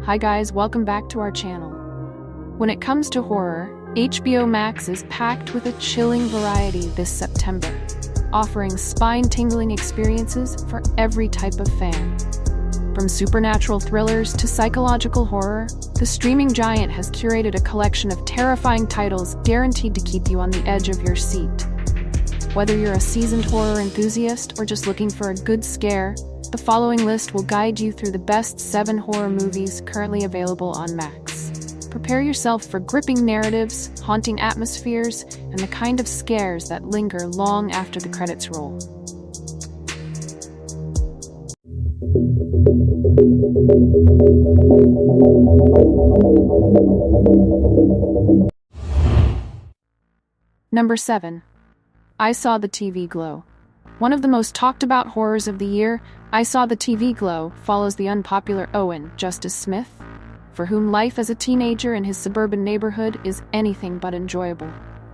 Hi guys, welcome back to our channel. When it comes to horror, HBO Max is packed with a chilling variety this September, offering spine-tingling experiences for every type of fan. From supernatural thrillers to psychological horror, the streaming giant has curated a collection of terrifying titles guaranteed to keep you on the edge of your seat. Whether you're a seasoned horror enthusiast or just looking for a good scare, the following list will guide you through the best 7 horror movies currently available on Max. Prepare yourself for gripping narratives, haunting atmospheres, and the kind of scares that linger long after the credits roll. Number 7. I Saw the TV Glow. One of the most talked about horrors of the year, I Saw the TV Glow follows the unpopular Owen Justice Smith, for whom life as a teenager in his suburban neighborhood is anything but enjoyable.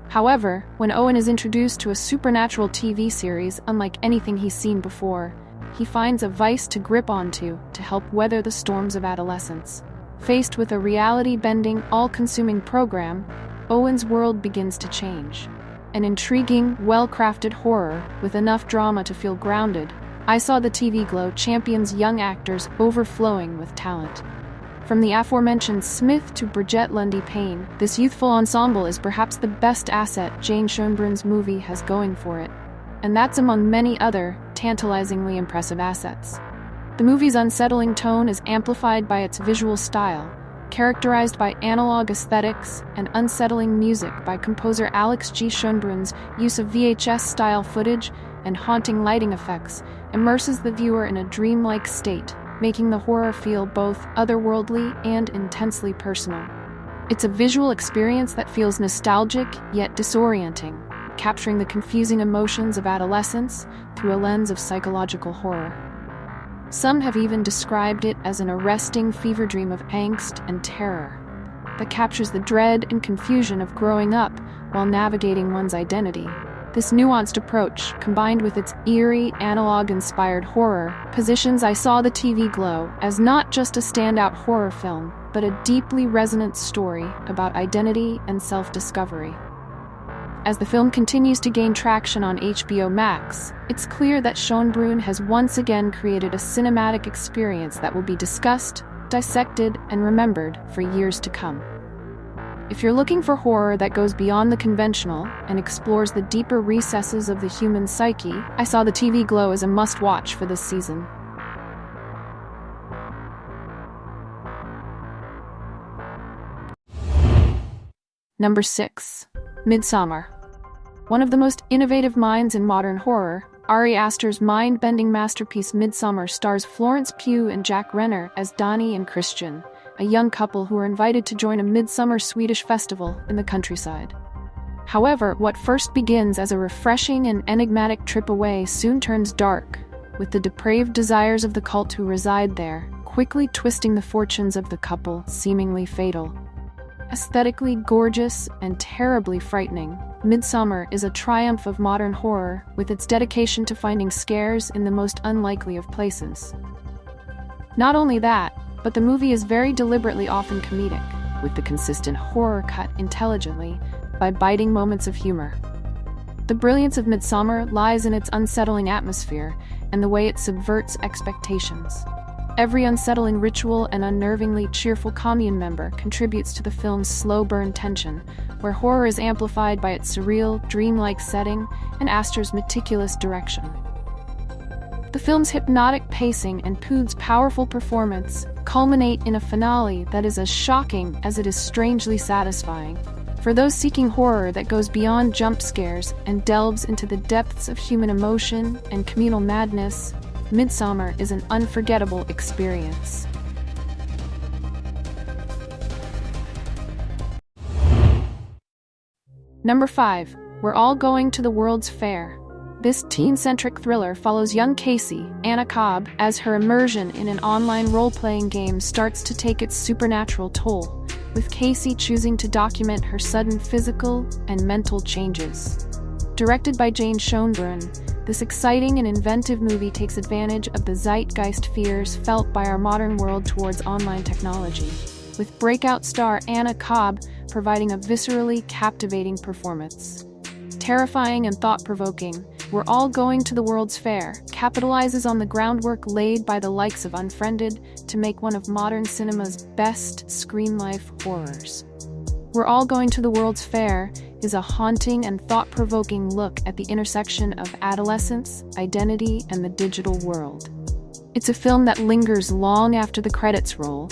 However, when Owen is introduced to a supernatural TV series unlike anything he's seen before, he finds a vice to grip onto to help weather the storms of adolescence. Faced with a reality-bending, all-consuming program, Owen's world begins to change. An intriguing, well-crafted horror with enough drama to feel grounded, I Saw the TV Glow champions young actors overflowing with talent. From the aforementioned Smith to Bridget Lundy-Payne, this youthful ensemble is perhaps the best asset Jane Schoenbrun's movie has going for it. And that's among many other, tantalizingly impressive assets. The movie's unsettling tone is amplified by its visual style, characterized by analog aesthetics and unsettling music by composer Alex G. Schoenbrun's use of VHS-style footage and haunting lighting effects immerses the viewer in a dreamlike state, making the horror feel both otherworldly and intensely personal. It's a visual experience that feels nostalgic yet disorienting, capturing the confusing emotions of adolescence through a lens of psychological horror. Some have even described it as an arresting fever dream of angst and terror that captures the dread and confusion of growing up while navigating one's identity. This nuanced approach, combined with its eerie, analog-inspired horror, positions I Saw the TV Glow as not just a standout horror film, but a deeply resonant story about identity and self-discovery. As the film continues to gain traction on HBO Max, it's clear that Schoenbrun has once again created a cinematic experience that will be discussed, dissected, and remembered for years to come. If you're looking for horror that goes beyond the conventional and explores the deeper recesses of the human psyche, I Saw the TV Glow is a must-watch for this season. Number 6. Midsummer. One of the most innovative minds in modern horror, Ari Aster's mind-bending masterpiece Midsummer stars Florence Pugh and Jack Renner as Donnie and Christian, a young couple who are invited to join a midsummer Swedish festival in the countryside. However, what first begins as a refreshing and enigmatic trip away soon turns dark, with the depraved desires of the cult who reside there quickly twisting the fortunes of the couple, seemingly fatal. Aesthetically gorgeous and terribly frightening, Midsummer is a triumph of modern horror with its dedication to finding scares in the most unlikely of places. Not only that, but the movie is very deliberately often comedic, with the consistent horror cut intelligently by biting moments of humor. The brilliance of Midsummer lies in its unsettling atmosphere and the way it subverts expectations. Every unsettling ritual and unnervingly cheerful commune member contributes to the film's slow-burn tension, where horror is amplified by its surreal, dreamlike setting and Aster's meticulous direction. The film's hypnotic pacing and Pugh's powerful performance culminate in a finale that is as shocking as it is strangely satisfying. For those seeking horror that goes beyond jump scares and delves into the depths of human emotion and communal madness, Midsummer is an unforgettable experience. Number 5. We're All Going to the World's Fair. This teen-centric thriller follows young Casey, Anna Cobb, as her immersion in an online role-playing game starts to take its supernatural toll, with Casey choosing to document her sudden physical and mental changes. Directed by Jane Schoenbrun, This exciting and inventive movie takes advantage of the zeitgeist fears felt by our modern world towards online technology, with breakout star Anna Cobb providing a viscerally captivating performance. Terrifying and thought-provoking, We're All Going to the World's Fair capitalizes on the groundwork laid by the likes of Unfriended to make one of modern cinema's best screen-life horrors. We're All Going to the World's Fair is a haunting and thought-provoking look at the intersection of adolescence, identity, and the digital world. It's a film that lingers long after the credits roll,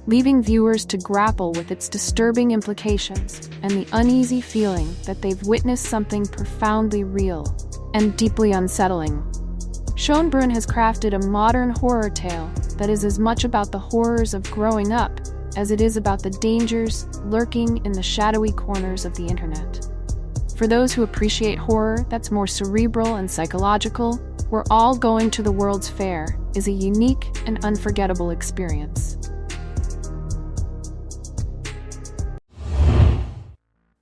leaving viewers to grapple with its disturbing implications and the uneasy feeling that they've witnessed something profoundly real and deeply unsettling. Schönbrunn has crafted a modern horror tale that is as much about the horrors of growing up as it is about the dangers lurking in the shadowy corners of the internet. For those who appreciate horror that's more cerebral and psychological, We're All Going to the World's Fair is a unique and unforgettable experience.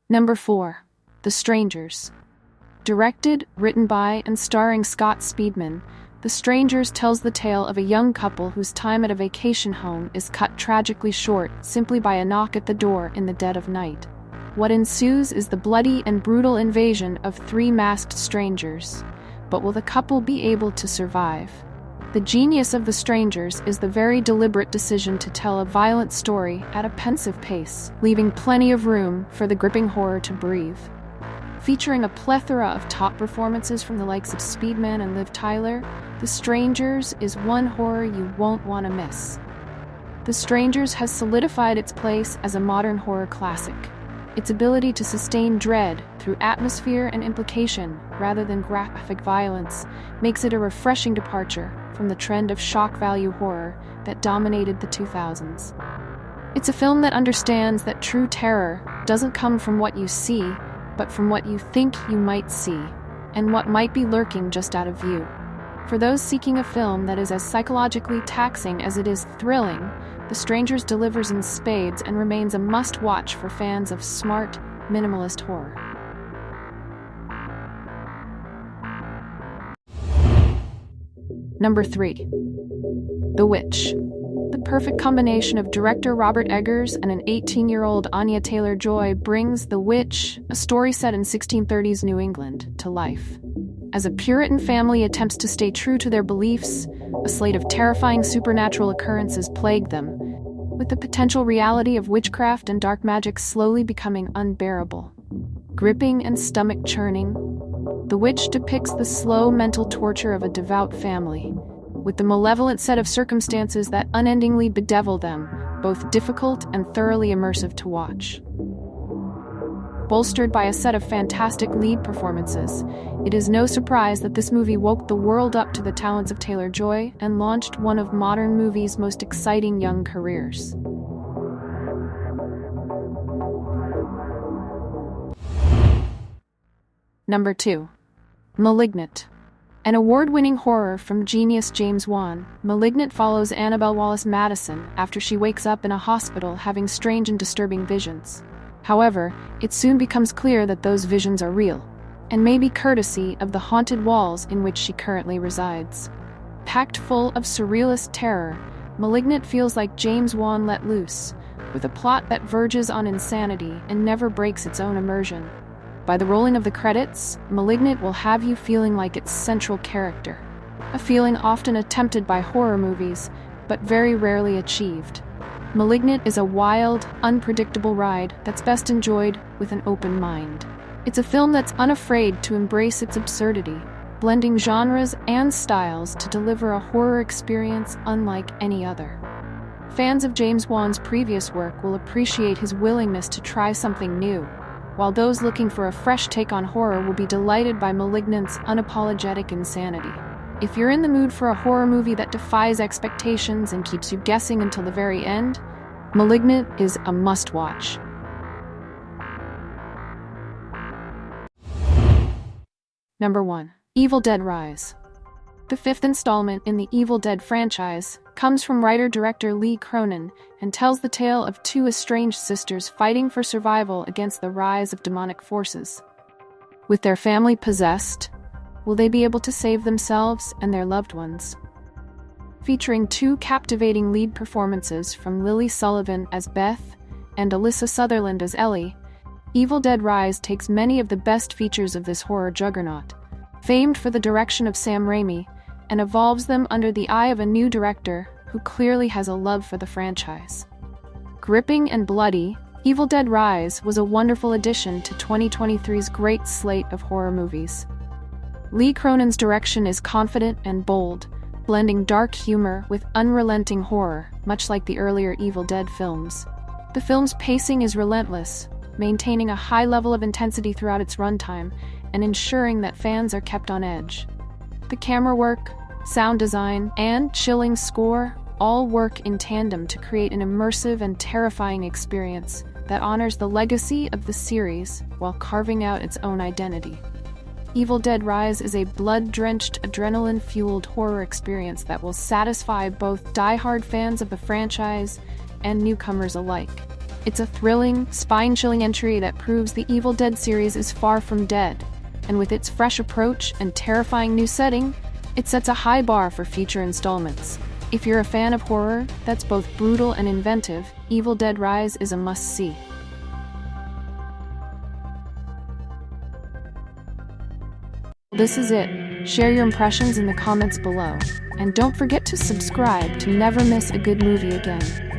Number 4. The Strangers. Directed, written by, and starring Scott Speedman, The Strangers tells the tale of a young couple whose time at a vacation home is cut tragically short simply by a knock at the door in the dead of night. What ensues is the bloody and brutal invasion of 3 masked strangers. But will the couple be able to survive? The genius of The Strangers is the very deliberate decision to tell a violent story at a pensive pace, leaving plenty of room for the gripping horror to breathe. Featuring a plethora of top performances from the likes of Speedman and Liv Tyler, The Strangers is one horror you won't want to miss. The Strangers has solidified its place as a modern horror classic. Its ability to sustain dread through atmosphere and implication rather than graphic violence makes it a refreshing departure from the trend of shock value horror that dominated the 2000s. It's a film that understands that true terror doesn't come from what you see, but from what you think you might see, and what might be lurking just out of view. For those seeking a film that is as psychologically taxing as it is thrilling, The Strangers delivers in spades and remains a must-watch for fans of smart, minimalist horror. Number 3. The Witch. The perfect combination of director Robert Eggers and an 18-year-old Anya Taylor-Joy brings The Witch, a story set in 1630s New England, to life. As a Puritan family attempts to stay true to their beliefs, a slate of terrifying supernatural occurrences plague them, with the potential reality of witchcraft and dark magic slowly becoming unbearable. Gripping and stomach-churning, The Witch depicts the slow mental torture of a devout family, with the malevolent set of circumstances that unendingly bedevil them, both difficult and thoroughly immersive to watch. Bolstered by a set of fantastic lead performances, it is no surprise that this movie woke the world up to the talents of Taylor-Joy and launched one of modern movies' most exciting young careers. Number 2. Malignant. An award-winning horror from genius James Wan, Malignant follows Annabelle Wallis Madison after she wakes up in a hospital having strange and disturbing visions. However, it soon becomes clear that those visions are real, and may be courtesy of the haunted walls in which she currently resides. Packed full of surrealist terror, Malignant feels like James Wan let loose, with a plot that verges on insanity and never breaks its own immersion. By the rolling of the credits, Malignant will have you feeling like its central character, a feeling often attempted by horror movies, but very rarely achieved. Malignant is a wild, unpredictable ride that's best enjoyed with an open mind. It's a film that's unafraid to embrace its absurdity, blending genres and styles to deliver a horror experience unlike any other. Fans of James Wan's previous work will appreciate his willingness to try something new, while those looking for a fresh take on horror will be delighted by Malignant's unapologetic insanity. If you're in the mood for a horror movie that defies expectations and keeps you guessing until the very end, Malignant is a must-watch. Number 1. Evil Dead Rise. The 5th installment in the Evil Dead franchise comes from writer-director Lee Cronin and tells the tale of 2 estranged sisters fighting for survival against the rise of demonic forces. With their family possessed, Will they be able to save themselves and their loved ones? Featuring 2 captivating lead performances from Lily Sullivan as Beth and Alyssa Sutherland as Ellie, Evil Dead Rise takes many of the best features of this horror juggernaut, famed for the direction of Sam Raimi, and evolves them under the eye of a new director who clearly has a love for the franchise. Gripping and bloody, Evil Dead Rise was a wonderful addition to 2023's great slate of horror movies. Lee Cronin's direction is confident and bold, blending dark humor with unrelenting horror, much like the earlier Evil Dead films. The film's pacing is relentless, maintaining a high level of intensity throughout its runtime and ensuring that fans are kept on edge. The camera work, sound design, and chilling score all work in tandem to create an immersive and terrifying experience that honors the legacy of the series while carving out its own identity. Evil Dead Rise is a blood-drenched, adrenaline-fueled horror experience that will satisfy both die-hard fans of the franchise and newcomers alike. It's a thrilling, spine-chilling entry that proves the Evil Dead series is far from dead, and with its fresh approach and terrifying new setting, it sets a high bar for future installments. If you're a fan of horror that's both brutal and inventive, Evil Dead Rise is a must-see. This is it. Share your impressions in the comments below. And don't forget to subscribe to never miss a good movie again.